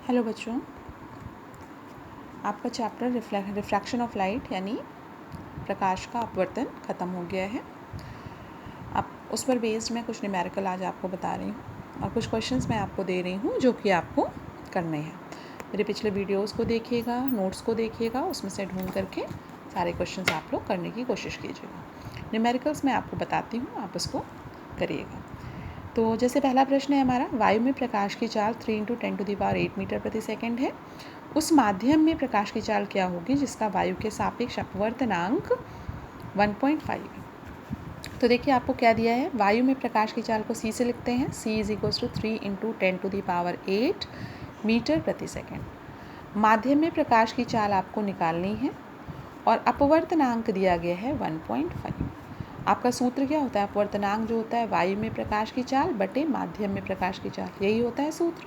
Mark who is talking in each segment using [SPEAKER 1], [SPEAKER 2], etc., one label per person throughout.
[SPEAKER 1] Hello बच्चों, आपका chapter refraction of light यानी प्रकाश का अपवर्तन ख़त्म हो गया है। अब उस पर बेस्ड मैं कुछ न्यूमेरिकल आज आपको बता रही हूँ और कुछ क्वेश्चंस मैं आपको दे रही हूँ जो कि आपको करने हैं। मेरे पिछले वीडियोस को देखिएगा, नोट्स को देखिएगा, उसमें से ढूंढ करके सारे क्वेश्चंस आप लोग करने की कोशिश कीजिएगा। न्यूमेरिकल्स मैं आपको बताती हूँ, आप उसको करिएगा। तो जैसे पहला प्रश्न है हमारा, वायु में प्रकाश की चाल 3 × 10⁸ मीटर प्रति सेकंड है। उस माध्यम में प्रकाश की चाल क्या होगी जिसका वायु के सापेक्ष अपवर्तनांक 1.5 है। तो देखिए आपको क्या दिया है, वायु में प्रकाश की चाल को c से लिखते हैं। c = 3 × 10⁸ मीटर प्रति सेकंड। माध्यम में प्रकाश की चाल आपको निकालनी है और अपवर्तनांक दिया गया है 1.5। आपका सूत्र क्या होता है, अपवर्तनांक जो होता है वायु में प्रकाश की चाल बटे माध्यम में प्रकाश की चाल, यही होता है सूत्र।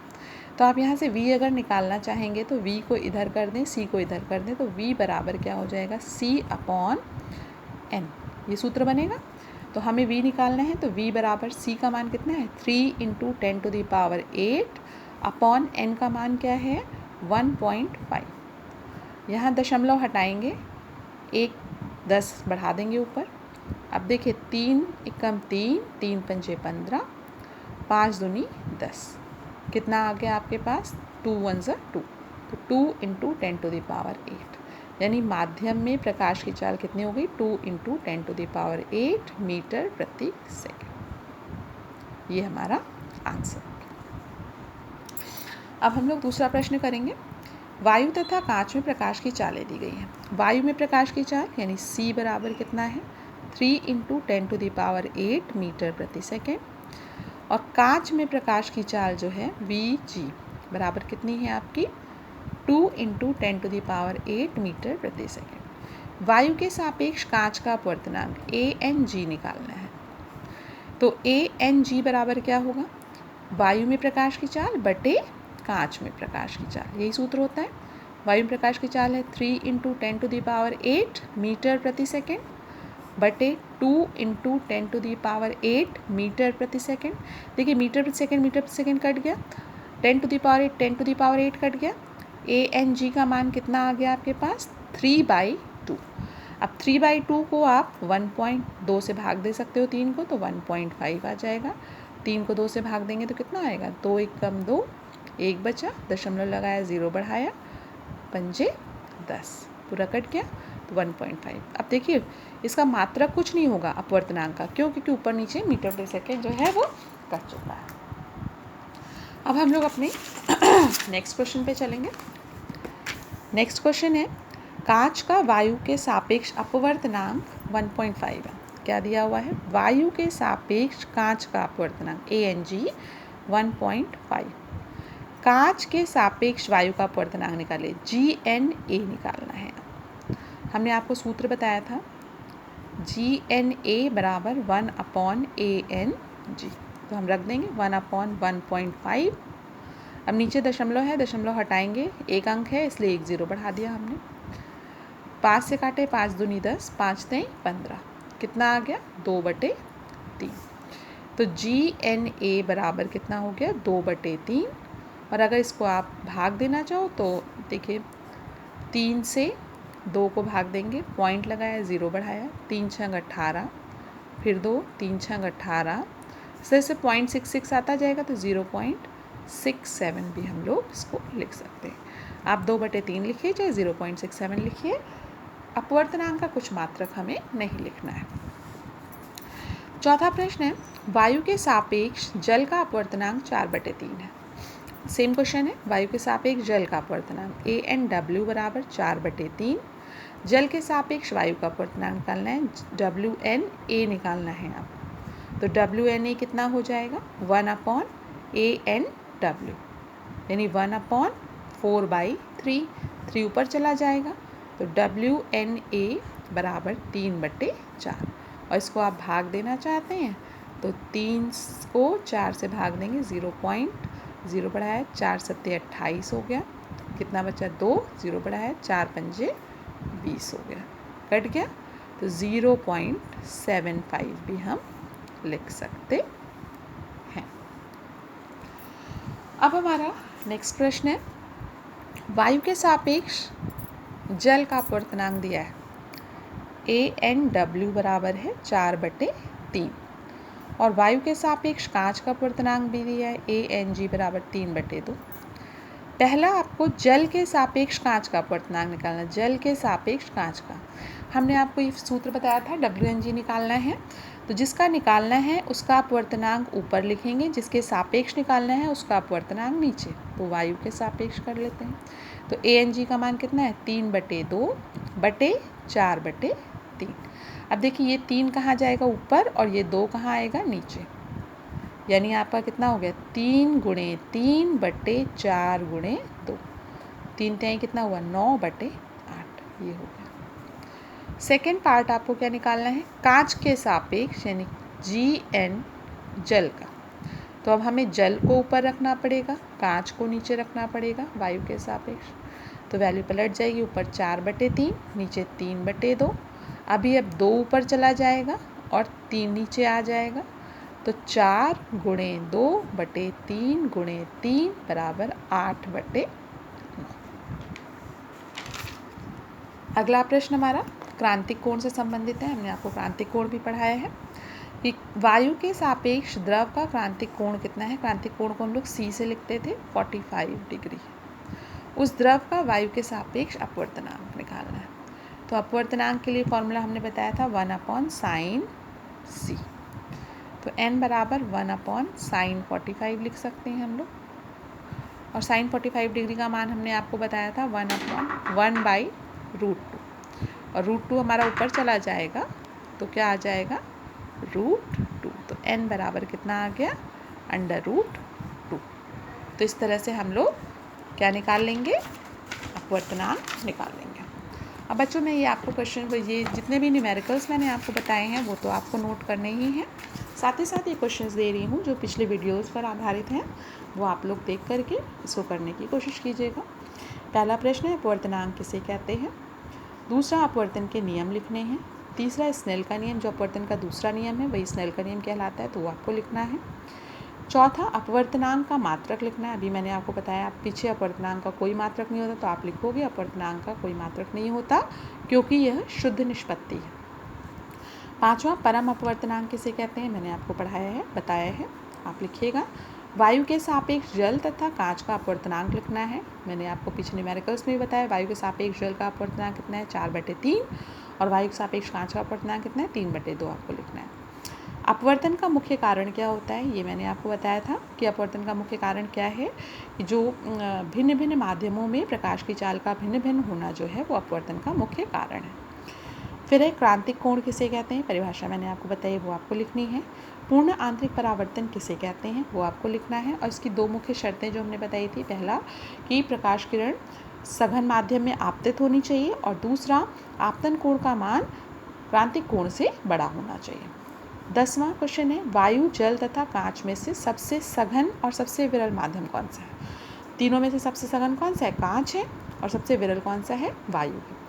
[SPEAKER 1] तो आप यहाँ से v अगर निकालना चाहेंगे तो v को इधर कर दें, c को इधर कर दें, तो v बराबर क्या हो जाएगा, c/n, ये सूत्र बनेगा। तो हमें v निकालना है तो v बराबर c का मान कितना है, 3 × 10⁸ अपॉन n का मान क्या है, 1.5। यहाँ दशमलव हटाएंगे, 1 10 बढ़ा देंगे ऊपर। अब देखिए 3 × 3, 3 × 5 = 15, 5 दूनी 10, कितना आ गया आपके पास, 2 × 1 = 2, तो 2 × 10⁸, यानी माध्यम में प्रकाश की चाल कितनी हो गई, 2 × 10⁸ मीटर प्रति सेकंड। ये हमारा आंसर। अब हम लोग दूसरा प्रश्न करेंगे। वायु तथा कांच में प्रकाश की चालें दी गई हैं। वायु में प्रकाश की चाल यानी c बराबर कितना है, 3 × 10⁸ मीटर प्रति सेकंड, और कांच में प्रकाश की चाल जो है Vg बराबर कितनी है आपकी, 2 × 10⁸ मीटर प्रति सेकंड। वायु के सापेक्ष कांच का अपवर्तनांक Ang निकालना है। तो Ang बराबर क्या होगा, वायु में प्रकाश की चाल बटे कांच में प्रकाश की चाल, यही सूत्र होता है। वायु में प्रकाश की चाल है 3 × 10⁸ मीटर प्रति सेकंड बटे 2 × 10⁸ मीटर प्रति सेकंड। देखिए मीटर प्रति सेकंड कट गया, 10⁸ कट गया। Ang का मान कितना आ गया आपके पास, 3/2। अब 3/2 को आप 1.2 से भाग दे सकते हो 3 को, तो 1.5 आ जाएगा। 3 को 2 से भाग देंगे तो कितना आएगा, 2 × 1 = 2, 1 बचा, दशमलव लगाया, 0 बढ़ाया, 5 × 10, पूरा कट गया, तो 1.5। अब देखिए इसका मात्रक कुछ नहीं होगा अपवर्तनांक का, क्यों, क्योंकि ऊपर नीचे मीटर प्रति सेकंड जो है वो कट चुका है। अब हम लोग अपने नेक्स्ट क्वेश्चन पे चलेंगे। नेक्स्ट क्वेश्चन है, कांच का वायु के सापेक्ष अपवर्तनांक 1.5 है। क्या दिया हुआ है, वायु के सापेक्ष कांच का अपवर्तनांक Ang 1.5। कांच के सापेक्ष वायु का अपवर्तनांक निकालिए, Gna निकालना है। हमने आपको सूत्र बताया था, Gna बराबर 1/Ang, तो हम रख देंगे 1/1.5। अब नीचे दशमलव है, दशमलव हटाएंगे, एक अंक है इसलिए 1 0 बढ़ा दिया हमने। 5 से काटे, 5 दूनी 10, 5 3 15, कितना आ गया, 2/3। तो Gna बराबर कितना हो गया, 2/3। और अगर इसको आप भाग देना चाहो तो देखिए 3 से 2 को भाग देंगे, पॉइंट लगाया, 0 बढ़ाया, 3 × 6 = 18, फिर 2, 3 × 6 = 18, से 0.66 आता जाएगा, तो 0.67 भी हम लोग इसको लिख सकते हैं। आप 2/3 लिखिए चाहे 0.67 लिखिए, अपवर्तनांक का कुछ मात्रक हमें नहीं लिखना है। चौथा प्रश्न है, वायु के सापेक्ष जल का अपवर्तनांक 4/3 है। सेम क्वेश्चन है, वायु के सापेक्ष जल का अपवर्तनांक AnW बराबर 4/3। जल के सापेक्ष वायु का अपवर्तनांक निकालना है, WNA निकालना है आप, तो WNA कितना हो जाएगा, 1/ANW, यानी 1/4/3, 3 ऊपर चला जाएगा, तो WNA बराबर 3/4। और इसको आप भाग देना चाहते हैं तो 3 को 4 से भाग देंगे, 0.0 बढ़ाया, 4 × 7 = 28 हो गया, कितना बचा, 2, 0 बढ़ाया, 4 × 5 = 20 हो गया, कट गया, तो 0.75 भी हम लिख सकते हैं। अब हमारा नेक्स्ट प्रश्न है, वायु के सापेक्ष जल का अपवर्तनांक दिया है ANW बराबर है 4/3 और वायु के सापेक्ष कांच का अपवर्तनांक भी दिया है ANG बराबर 3/2। पहला आपको जल के सापेक्ष कांच का अपवर्तनांक निकालना। जल के सापेक्ष कांच का हमने आपको ये सूत्र बताया था, WNG निकालना है। तो जिसका निकालना है उसका अपवर्तनांक ऊपर लिखेंगे, जिसके सापेक्ष निकालना है उसका अपवर्तनांक नीचे। तो वायु के सापेक्ष कर लेते हैं। तो ANG का मान कितना है 3/2/4/3। अब देखिए ये 3 कहाँ जाएगा ऊपर और ये 2 कहाँ आएगा नीचे, यानी आपका कितना हो गया 3 × 3/4 × 2। 3 3 कितना हुआ 9/8, ये हो गया। सेकेंड पार्ट आपको क्या निकालना है, कांच के सापेक्ष यानी GN जल का। तो अब हमें जल को ऊपर रखना पड़ेगा, कांच को नीचे रखना पड़ेगा वायु के सापेक्ष। तो वैल्यू पलट जाएगी, ऊपर 4/3 नीचे 3/2। अभी अब 2 ऊपर चला जाएगा और 3 नीचे आ जाएगा। तो 4 × 2/3 × 3 बराबर 8/9। अगला प्रश्न हमारा क्रांतिक कोण से संबंधित है। हमने आपको क्रांतिक कोण भी पढ़ाया है कि वायु के सापेक्ष द्रव का क्रांतिक कोण कितना है। क्रांतिक कोण को हम लोग C से लिखते थे 45 डिग्री। उस द्रव का वायु के सापेक्ष अपवर्तनांक निकालना है। तो अपवर्तनांक के लिए फॉर्मूला हमने बताया था 1/sin C। तो n बराबर 1/sin 45 लिख सकते हैं हम लोग। और sin 45 डिग्री का मान हमने आपको बताया था 1/√2। और √2 हमारा ऊपर चला जाएगा तो क्या आ जाएगा √2। तो n बराबर कितना आ गया √2। तो इस तरह से हम लोग क्या निकाल लेंगे, अपवर्तनांक निकाल लेंगे। अब बच्चों में ये आपको क्वेश्चन, ये जितने भी न्यूमेरिकल्स मैंने आपको बताए हैं वो तो आपको नोट करने ही हैं। साथ ही साथ ये क्वेश्चंस दे रही हूँ जो पिछले वीडियोस पर आधारित हैं, वो आप लोग देख करके इसको करने की कोशिश कीजिएगा। पहला प्रश्न है अपवर्तनांक किसे कहते हैं। दूसरा अपवर्तन के नियम लिखने हैं। तीसरा स्नेल का नियम, जो अपवर्तन का दूसरा नियम है वही स्नेल का नियम कहलाता है, तो वो आपको लिखना है। चौथा अपवर्तनांक का मात्रक लिखना है। अभी मैंने आपको बताया पीछे अपवर्तनांक का कोई मात्रक नहीं होता, तो आप लिखोगे अपवर्तनांक का कोई मात्रक नहीं होता क्योंकि यह शुद्ध निष्पत्ति है। पांचवा परम अपवर्तनांक किसे कहते हैं, मैंने आपको पढ़ाया है, बताया है, आप लिखिएगा। वायु के सापेक्ष जल तथा कांच का अपवर्तनांक लिखना है। मैंने आपको पीछे न्यूमेरिकल्स में भी बताया वायु के सापेक्ष जल का अपवर्तनांक कितना है 4/3 और वायु के सापेक्ष कांच का अपवर्तनांक कितना है 3/2 आपको लिखना है। अपवर्तन का मुख्य कारण क्या होता है, ये मैंने आपको बताया था कि अपवर्तन का मुख्य कारण क्या है कि जो भिन्न भिन्न माध्यमों में प्रकाश की चाल का भिन्न भिन्न होना जो है वो अपवर्तन का मुख्य कारण है। फिर है क्रांतिक कोण किसे कहते हैं, परिभाषा मैंने आपको बताई वो आपको लिखनी है। पूर्ण आंतरिक परावर्तन किसे कहते हैं वो आपको लिखना है। और इसकी दो मुख्य शर्तें जो हमने बताई थी, पहला कि प्रकाश किरण सघन माध्यम में आपतित होनी चाहिए और दूसरा आपतन कोण का मान क्रांतिक कोण से बड़ा होना चाहिए। 10वां क्वेश्चन है वायु जल तथा कांच में से सबसे सघन और सबसे विरल माध्यम कौन सा है। तीनों में से सबसे सघन कौन सा है, कांच है, और सबसे विरल कौन सा है, वायु है।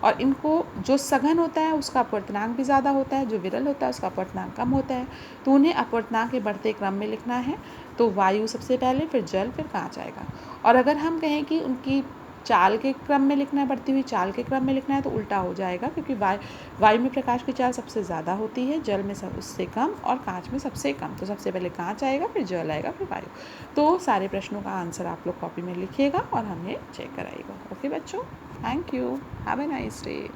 [SPEAKER 1] और इनको जो सघन होता है उसका अपवर्तनांक भी ज़्यादा होता है, जो विरल होता है उसका अपवर्तनांक कम होता है। तो उन्हें अपवर्तनांक के बढ़ते क्रम में लिखना है। तो वायु सबसे पहले, फिर जल, फिर कांच आएगा। और अगर हम कहें कि उनकी चाल के क्रम में लिखना है, बढ़ती हुई चाल के क्रम में लिखना है, तो उल्टा हो जाएगा, क्योंकि वायु में प्रकाश की चाल सबसे ज़्यादा होती है, जल में उससे कम और कांच में सबसे कम। तो सबसे पहले कांच आएगा, फिर जल आएगा, फिर वायु। तो सारे प्रश्नों का आंसर आप लोग कॉपी में लिखिएगा और हमें चेक कराइएगा। ओके बच्चों, thank you, have a nice day.